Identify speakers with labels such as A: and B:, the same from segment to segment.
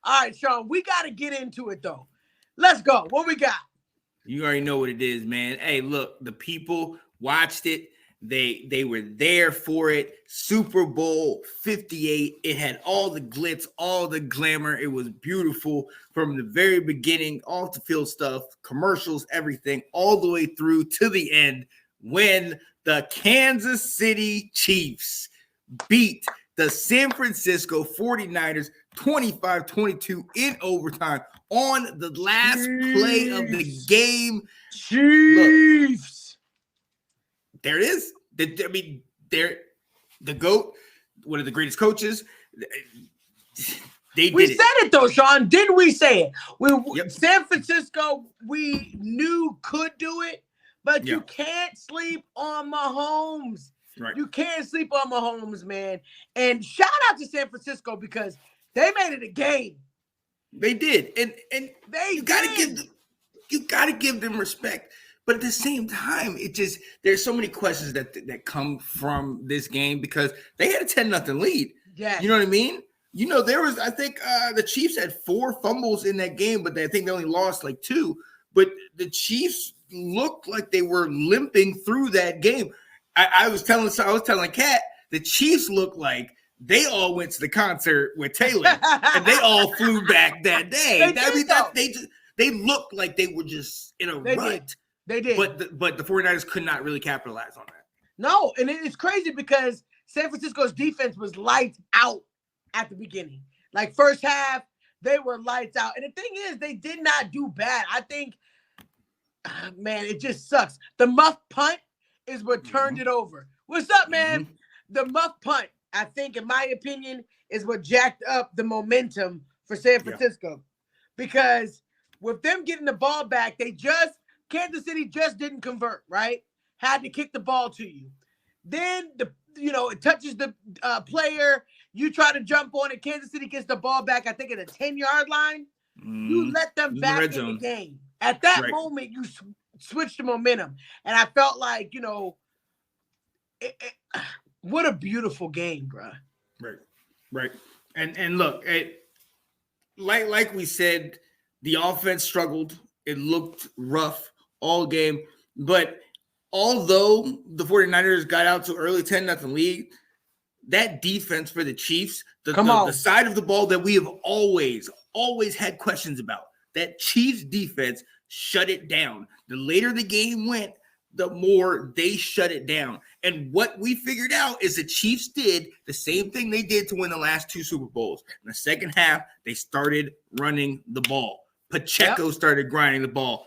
A: All right, Sean, we got to get into it, though. Let's go. What we got?
B: You already know what it is, man. Hey, look, the people watched it. They were there for it. Super Bowl 58. It had all the glitz, all the glamour. It was beautiful from the very beginning, off the field stuff, commercials, everything, all the way through to the end when the Kansas City Chiefs beat the San Francisco 49ers 25-22 in overtime on the last play of the game.
A: Chiefs.
B: Look, there it is. They're the GOAT, one of the greatest coaches.
A: We said it though, Sean. Didn't we say it?
B: Yep.
A: San Francisco, we knew could do it, but you can't sleep on Mahomes.
B: Right.
A: You can't sleep on Mahomes, man. And shout out to San Francisco because they made it a game.
B: They did, and
A: you
B: gotta give them respect. But at the same time, there's so many questions that come from this game because they had a 10-0 lead.
A: Yeah,
B: you know what I mean. You know, I think the Chiefs had 4 fumbles in that game, but I think they only lost like 2. But the Chiefs looked like they were limping through that game. I was telling Kat, the Chiefs looked like they all went to the concert with Taylor and they all flew back that day. They looked like they were just in a rut.
A: They did.
B: But the 49ers could not really capitalize on that.
A: No, and it's crazy because San Francisco's defense was lights out at the beginning. Like first half, they were lights out. And the thing is, they did not do bad. I think, man, it just sucks. The muff punt is what turned it over. What's up, man? The muff punt, I think, in my opinion, is what jacked up the momentum for San Francisco. Because with them getting the ball back, Kansas City just didn't convert, right? Had to kick the ball to you. Then, it touches the player. You try to jump on it. Kansas City gets the ball back, I think, at a 10-yard line. You let them back in the game. At that moment, you switched the momentum. And I felt like, what a beautiful game, bro.
B: Right. And look, like we said, the offense struggled. It looked rough all game. But although the 49ers got out to early 10-0 lead, that defense for the Chiefs, the side of the ball that we have always had questions about, that Chiefs defense shut it down. The later the game went, the more they shut it down. And what we figured out is the Chiefs did the same thing they did to win the last 2 Super Bowls. In the second half, they started running the ball. Pacheco started grinding the ball.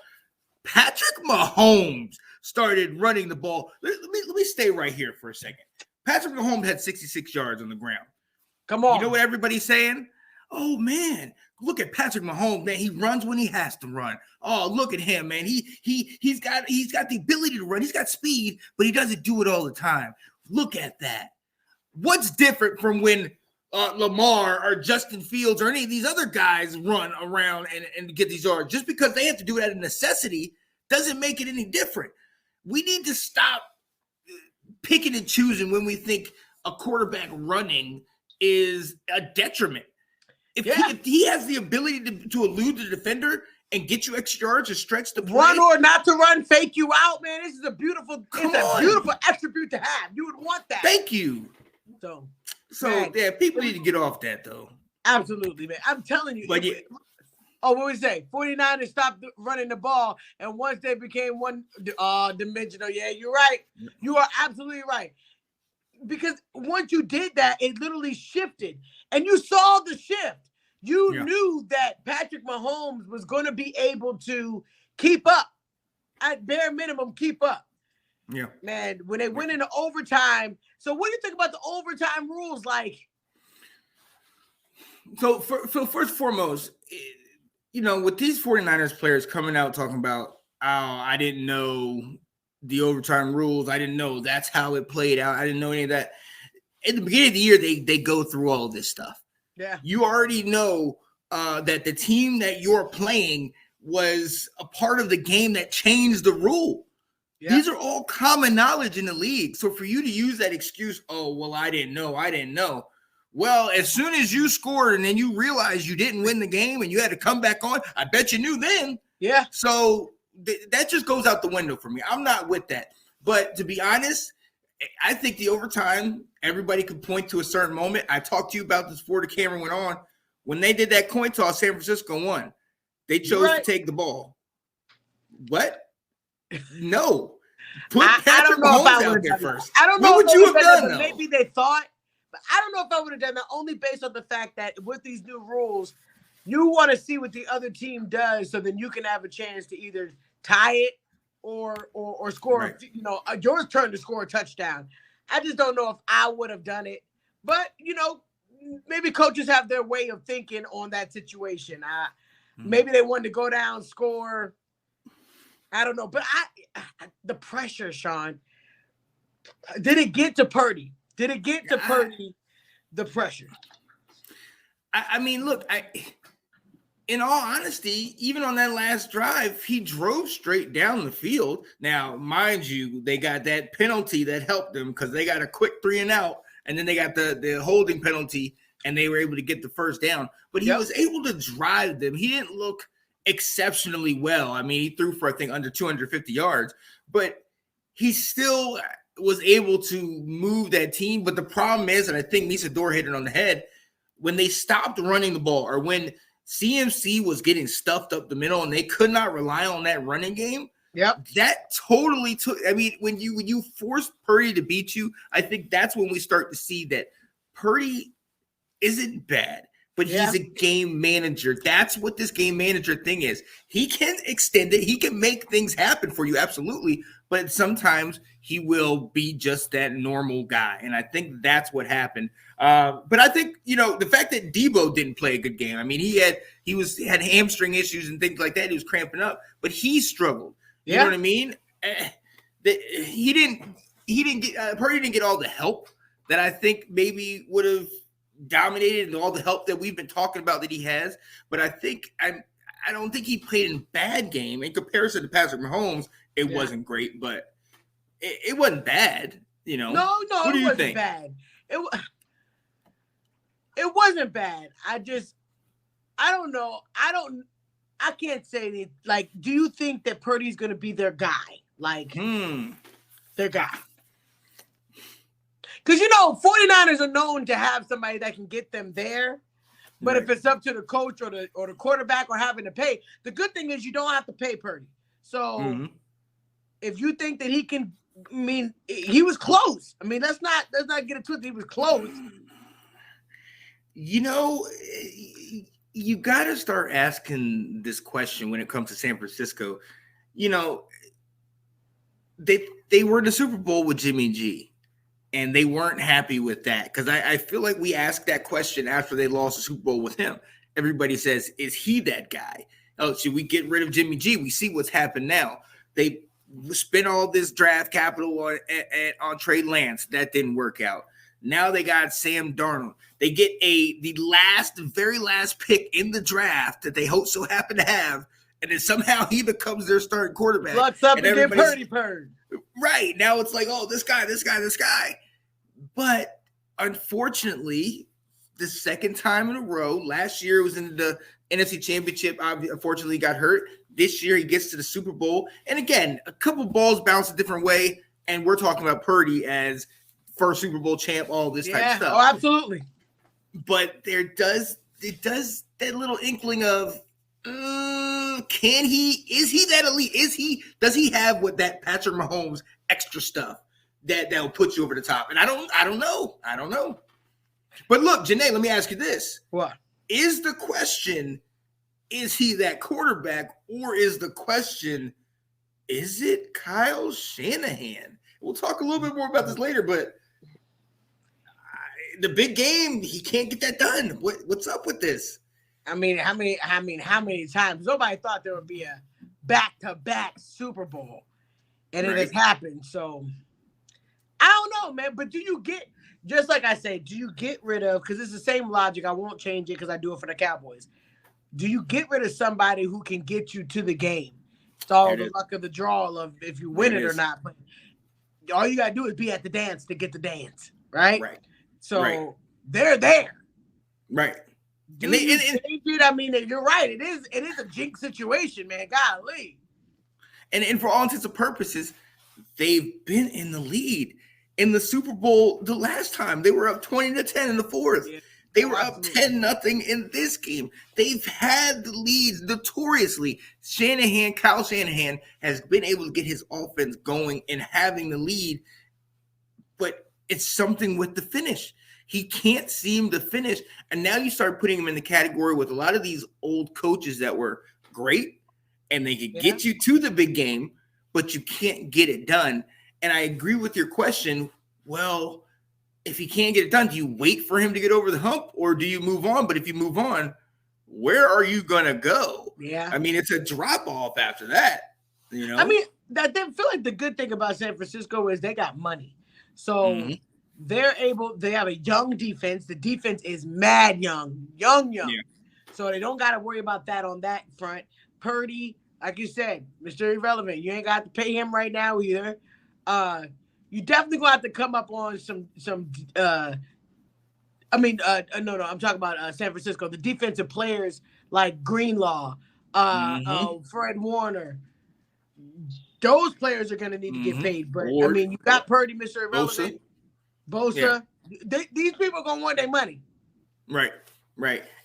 B: Patrick Mahomes started running the ball. Let me stay right here for a second. Patrick Mahomes had 66 yards on the ground.
A: Come on.
B: You know what everybody's saying? Oh, man, look at Patrick Mahomes, man. He runs when he has to run. Oh, look at him, man. He's got the ability to run. He's got speed, but he doesn't do it all the time. Look at that. What's different from when Lamar or Justin Fields or any of these other guys run around and get these yards? Just because they have to do it out of necessity doesn't make it any different. We need to stop picking and choosing when we think a quarterback running is a detriment. If he has the ability to elude the defender and get you extra yards or stretch the play,
A: run or not to run, fake you out, man. This is a beautiful attribute to have. You would want that.
B: Thank you. So
A: man,
B: people need to get off that though.
A: Absolutely, man. I'm telling you.
B: But
A: what we say? 49ers stopped running the ball, and once they became one dimensional, you're right. You are absolutely right. Because once you did that, it literally shifted, and you saw the shift. You knew that Patrick Mahomes was going to be able to keep up, at bare minimum, keep up.
B: Yeah,
A: man. When they went into overtime, so what do you think about the overtime rules? Like,
B: so first and foremost, with these 49ers players coming out talking about, oh, I didn't know the overtime rules. I didn't know that's how it played out. I didn't know any of that. At the beginning of the year, they go through all this stuff.
A: Yeah.
B: You already know that the team that you're playing was a part of the game that changed the rule. Yeah. These are all common knowledge in the league. So for you to use that excuse, oh, well, I didn't know. Well, as soon as you scored and then you realized you didn't win the game and you had to come back on, I bet you knew then.
A: Yeah.
B: So that just goes out the window for me. I'm not with that. But to be honest, I think the overtime, everybody could point to a certain moment. I talked to you about this before the camera went on. When they did that coin toss, San Francisco won. They chose to take the ball. What? No. Put Patrick Mahomes out there first.
A: I don't know
B: what would you have done, though?
A: Maybe they thought, but I don't know if I would have done that, only based on the fact that with these new rules, you want to see what the other team does so then you can have a chance to either tie it or score, right. Your turn to score a touchdown. I just don't know if I would have done it. But, maybe coaches have their way of thinking on that situation. Maybe they wanted to go down, score. I don't know. But the pressure, Sean, did it get to Purdy? Did it get to Purdy, the pressure?
B: I mean, look, in all honesty, even on that last drive, he drove straight down the field. Now, mind you, they got that penalty that helped them because they got a quick 3 and out, and then they got the holding penalty, and they were able to get the first down. But he was able to drive them. He didn't look exceptionally well. I mean, he threw for, I think, under 250 yards, but he still was able to move that team. But the problem is, and I think Misador hit it on the head, when they stopped running the ball or when CMC was getting stuffed up the middle and they could not rely on that running game, that totally took – I mean, when you force Purdy to beat you, I think that's when we start to see that Purdy isn't bad, but he's a game manager. That's what this game manager thing is. He can extend it. He can make things happen for you, absolutely, but sometimes he will be just that normal guy, and I think that's what happened. But I think, the fact that Debo didn't play a good game, I mean, he had hamstring issues and things like that. He was cramping up, but he struggled. You know what I mean? He didn't get Purdy didn't get all the help that I think maybe would have dominated and all the help that we've been talking about that he has. But I don't think he played in a bad game in comparison to Patrick Mahomes. It wasn't great, but it wasn't bad. No,
A: what do you think? Bad. It wasn't bad. I don't know. I can't say that. Like, do you think that Purdy's going to be their guy? Like, their guy? Because, 49ers are known to have somebody that can get them there. But if it's up to the coach or the quarterback or having to pay, the good thing is you don't have to pay Purdy. So if you think that he can, I mean, he was close. I mean, let's not get it twisted. He was close.
B: You got to start asking this question when it comes to San Francisco. They were in the Super Bowl with Jimmy G, and they weren't happy with that because I feel like we asked that question after they lost the Super Bowl with him. Everybody says, is he that guy? Oh, should we get rid of Jimmy G? We see what's happened now. They spent all this draft capital on Trey Lance. That didn't work out. Now they got Sam Darnold. They get the very last pick in the draft that they so happen to have, and then somehow he becomes their starting quarterback.
A: Looks up and get Purdy.
B: Right. Now it's like, oh, this guy. But unfortunately, the second time in a row, last year it was in the NFC Championship, unfortunately got hurt. This year he gets to the Super Bowl. And again, a couple balls bounced a different way, and we're talking about Purdy as first Super Bowl champ, all this type of stuff.
A: Oh, absolutely.
B: But it does that little inkling of is he that elite? Does he have what that Patrick Mahomes extra stuff that'll put you over the top? And I don't know. But look, Janae, let me ask you this.
A: What?
B: Is the question, is he that quarterback, or is the question, is it Kyle Shanahan? We'll talk a little bit more about this later, but the big game, he can't get that done. What's up with this?
A: I mean, how many times? Nobody thought there would be a back-to-back Super Bowl, and it has happened. So I don't know, man. But do you get, just like I say, do you get rid of? Because it's the same logic. I won't change it because I do it for the Cowboys. Do you get rid of somebody who can get you to the game? It's all the luck of the draw of if you win it or not. But all you gotta do is be at the dance to get the dance, right?
B: Right.
A: So they're there.
B: Right.
A: Do you change it? I mean, you're right. It is a jinx situation, man. Golly.
B: And for all intents and purposes, they've been in the lead in the Super Bowl the last time. They were up 20-10 in the fourth. Yeah, they were absolutely up 10-0 in this game. They've had the leads notoriously. Kyle Shanahan has been able to get his offense going and having the lead, but it's something with the finish. He can't seem to finish. And now you start putting him in the category with a lot of these old coaches that were great and they could get you to the big game, but you can't get it done. And I agree with your question. Well, if he can't get it done, do you wait for him to get over the hump or do you move on? But if you move on, where are you going to go?
A: Yeah.
B: I mean, it's a drop off after that. You know,
A: I mean, I feel like the good thing about San Francisco is they got money. So they have a young defense. The defense is mad young. Yeah. So they don't got to worry about that on that front. Purdy, like you said, Mr. Irrelevant. You ain't got to pay him right now either. You definitely gonna have to come up on some. No, I'm talking about San Francisco. The defensive players like Greenlaw, Fred Warner. Those players are gonna need to get paid. But I mean, you got Purdy, Mr. Irrelevant, Bosa. Yeah. These people are gonna want their money.
B: Right.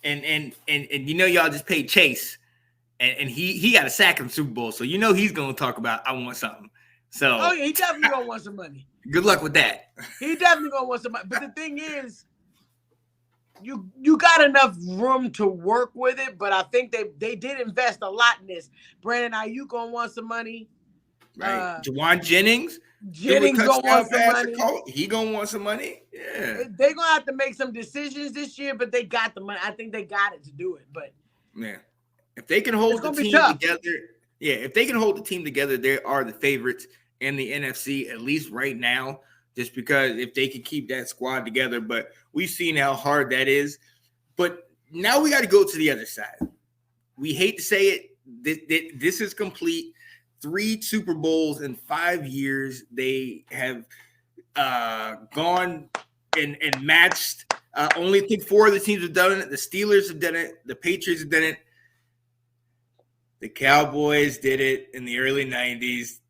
B: And you know y'all just paid Chase. And he got a sack in the Super Bowl, so you know he's gonna talk about I want something. So
A: he definitely gonna want some money.
B: Good luck with that.
A: He definitely gonna want some money. But the thing is, you got enough room to work with it. But I think they did invest a lot in this. Brandon Ayuk gonna want some money.
B: Right. Juwan Jennings
A: gonna want some money.
B: He gonna want some money. Yeah.
A: They're gonna have to make some decisions this year, but they got the money. I think they got it to do it. But
B: yeah. If they can hold the team together, they are the favorites in the NFC, at least right now, just because if they can keep that squad together. But we've seen how hard that is. But now we got to go to the other side. We hate to say it. This is complete. 3 Super Bowls in 5 years. They have gone and matched. Only I think 4 of the teams have done it. The Steelers have done it. The Patriots have done it. The Cowboys did it in the early 90s.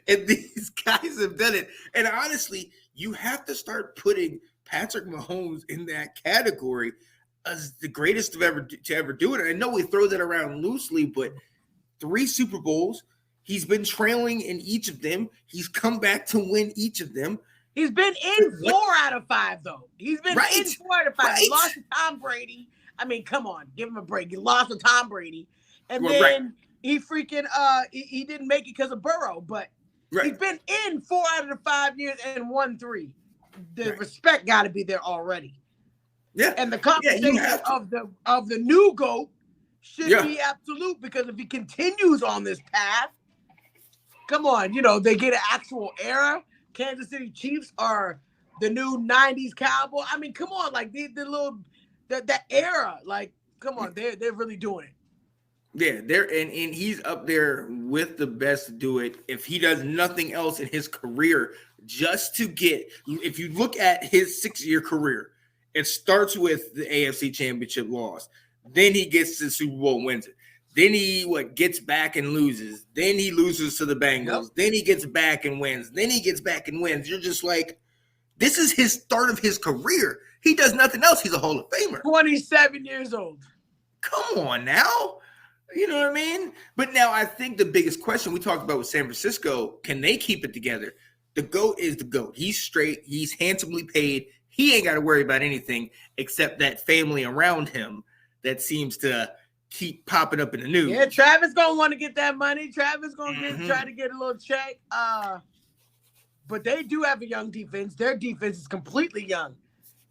B: And these guys have done it. And honestly, you have to start putting Patrick Mahomes in that category as the greatest to ever do it. And I know we throw that around loosely, but 3 Super Bowls, he's been trailing in each of them. He's come back to win each of them.
A: He's been in 4 out of 5, though. He's been in 4 out of 5. He lost to Tom Brady. I mean, come on, give him a break. He lost to Tom Brady, and then he freaking he didn't make it because of Burrow. But he's been in 4 out of the 5 years and won 3. The respect got to be there already.
B: Yeah,
A: and the conversation of the new GOAT should be absolute, because if he continues on this path, come on, they get an actual era. Kansas City Chiefs are the new '90s Cowboy. I mean, come on, like the little. That era, like, come on, they're really doing it.
B: Yeah, they're and he's up there with the best to do it. If he does nothing else in his career, just to get, if you look at his 6-year career, it starts with the AFC Championship loss. Then he gets to the Super Bowl and wins it. Then he gets back and loses. Then he loses to the Bengals. Yep. Then he gets back and wins. Then he gets back and wins. You're just like, this is his start of his career. He does nothing else. He's a Hall of Famer.
A: 27 years old.
B: Come on now. You know what I mean? But now I think the biggest question we talked about with San Francisco, can they keep it together? The GOAT is the GOAT. He's straight. He's handsomely paid. He ain't got to worry about anything except that family around him that seems to keep popping up in the news.
A: Yeah, Travis going to want to get that money. Travis going to try to get a little check. But they do have a young defense. Their defense is completely young.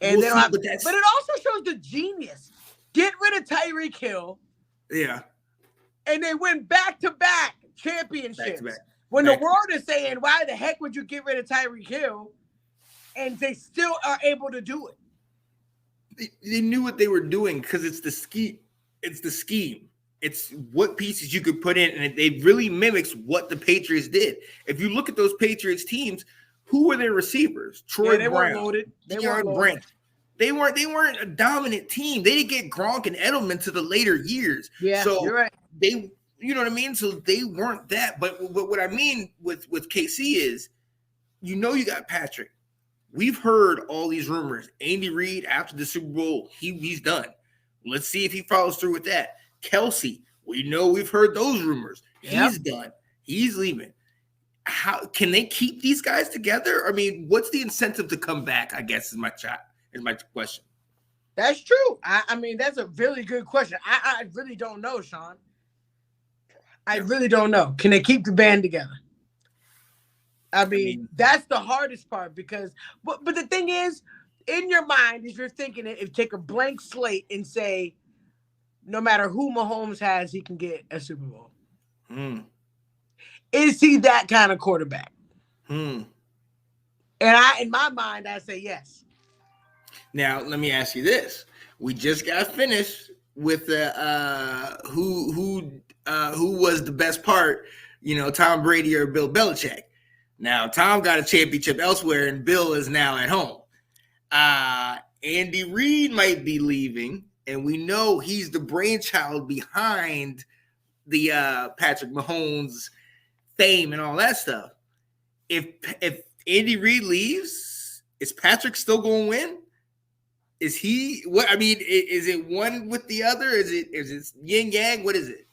A: And they don't have, but it also shows the genius. Get rid of Tyreek Hill.
B: Yeah.
A: And they win back-to-back championships. When the world is saying, why the heck would you get rid of Tyreek Hill? And they still are able to do it.
B: They knew what they were doing because it's the scheme. It's the scheme. It's what pieces you could put in, and it really mimics what the Patriots did. If you look at those Patriots teams, who were their receivers? Troy
A: Yeah, they
B: Brown,
A: weren't loaded. They weren't
B: Deion
A: loaded.
B: Branch. They weren't a dominant team. They didn't get Gronk and Edelman to the later years.
A: Yeah,
B: so
A: you're right.
B: they, you know what I mean? So they weren't that. But what I mean with KC is, you got Patrick. We've heard all these rumors. Andy Reid after the Super Bowl, he's done. Let's see if he follows through with that. Kelsey, we've heard those rumors.
A: Yep.
B: He's done. He's leaving. How can they keep these guys together? I mean, what's the incentive to come back? I guess is my question.
A: That's true. I mean, that's a really good question. I really don't know, Sean. I really don't know. Can they keep the band together? I mean, that's the hardest part because, but the thing is, in your mind, if you're thinking it, if take a blank slate and say, no matter who Mahomes has, he can get a Super Bowl. Is he that kind of quarterback? And in my mind, I say yes.
B: Now, let me ask you this: we just got finished with who was the best part, Tom Brady or Bill Belichick. Now, Tom got a championship elsewhere, and Bill is now at home. Andy Reid might be leaving, and we know he's the brainchild behind the Patrick Mahomes fame and all that stuff. If Andy Reid leaves, is Patrick still going to win? Is he what? I mean, is it one with the other? Is it yin yang? What is it?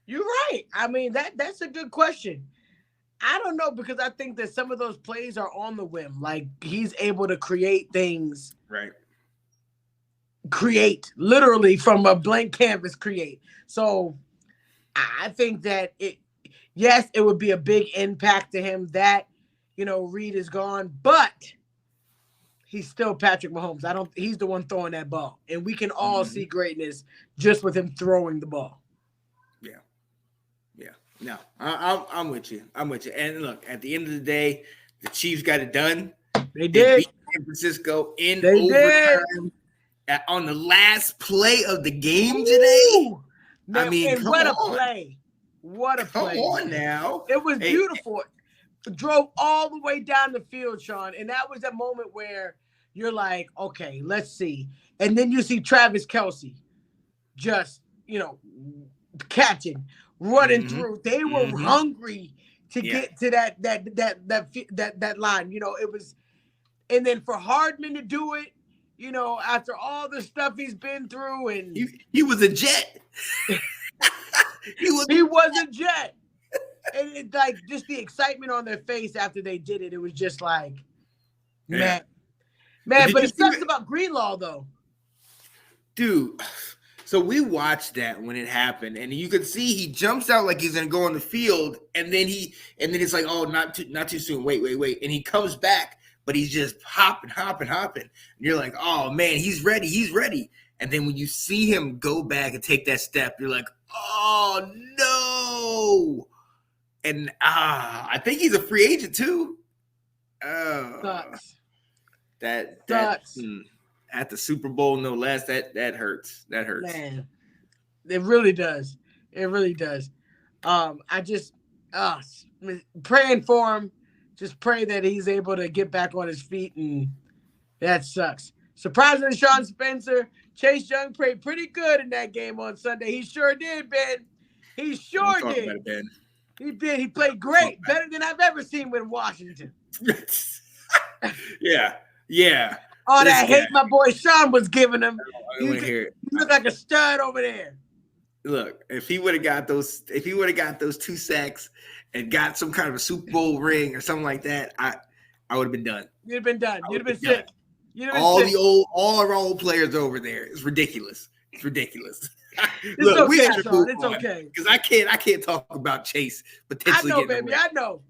A: You're right. I mean, that's a good question. I don't know because I think that some of those plays are on the whim. Like he's able to create things.
B: Right.
A: Create literally from a blank canvas. Create. So I think that it would be a big impact to him that Reid is gone, but he's still Patrick Mahomes. He's the one throwing that ball, and we can all see greatness just with him throwing the ball.
B: Yeah. No, I'm with you. And look, at the end of the day, the Chiefs got it done.
A: They did.
B: Beat San Francisco in overtime on the last play of the game today.
A: Now,
B: I mean,
A: what a play. What a play.
B: Come on now.
A: It was beautiful. Drove all the way down the field, Sean. And that was a moment where you're like, okay, let's see. And then you see Travis Kelce just, catching, running through. They were hungry to get to that line. It was, and then for Hardman to do it, after all the stuff he's been through, and
B: he was a jet.
A: he was a jet. And it's like just the excitement on their face after they did it. It was just like, man. But it sucks about Greenlaw though,
B: dude. So we watched that when it happened, and you could see he jumps out like he's gonna go on the field, and then it's like, oh, not too soon. Wait, and he comes back, but he's just hopping. And you're like, oh man, he's ready. And then when you see him go back and take that step, you're like, oh no. And I think he's a free agent too.
A: Sucks.
B: That
A: Sucks.
B: At the Super Bowl, no less. That hurts. That hurts.
A: Man, it really does. It really does. I just praying for him. Just pray that he's able to get back on his feet, and that sucks. Surprisingly, Sean Spencer, Chase Young played pretty good in that game on Sunday. He sure did, Ben. He sure did.
B: About it, Ben.
A: He did. He played great, better than I've ever seen with Washington.
B: Yeah.
A: All that hate my boy Sean was giving him.
B: I want to hear it.
A: You look like a stud over there.
B: Look, if he would have got those 2 sacks and got some kind of a Super Bowl ring or something like that, I would have been done.
A: You'd have been done. You'd have been sick.
B: All our old players over there. It's ridiculous.
A: Look, we have to move on.
B: Okay. Because I can't talk about Chase potentially.
A: I know, baby. I know.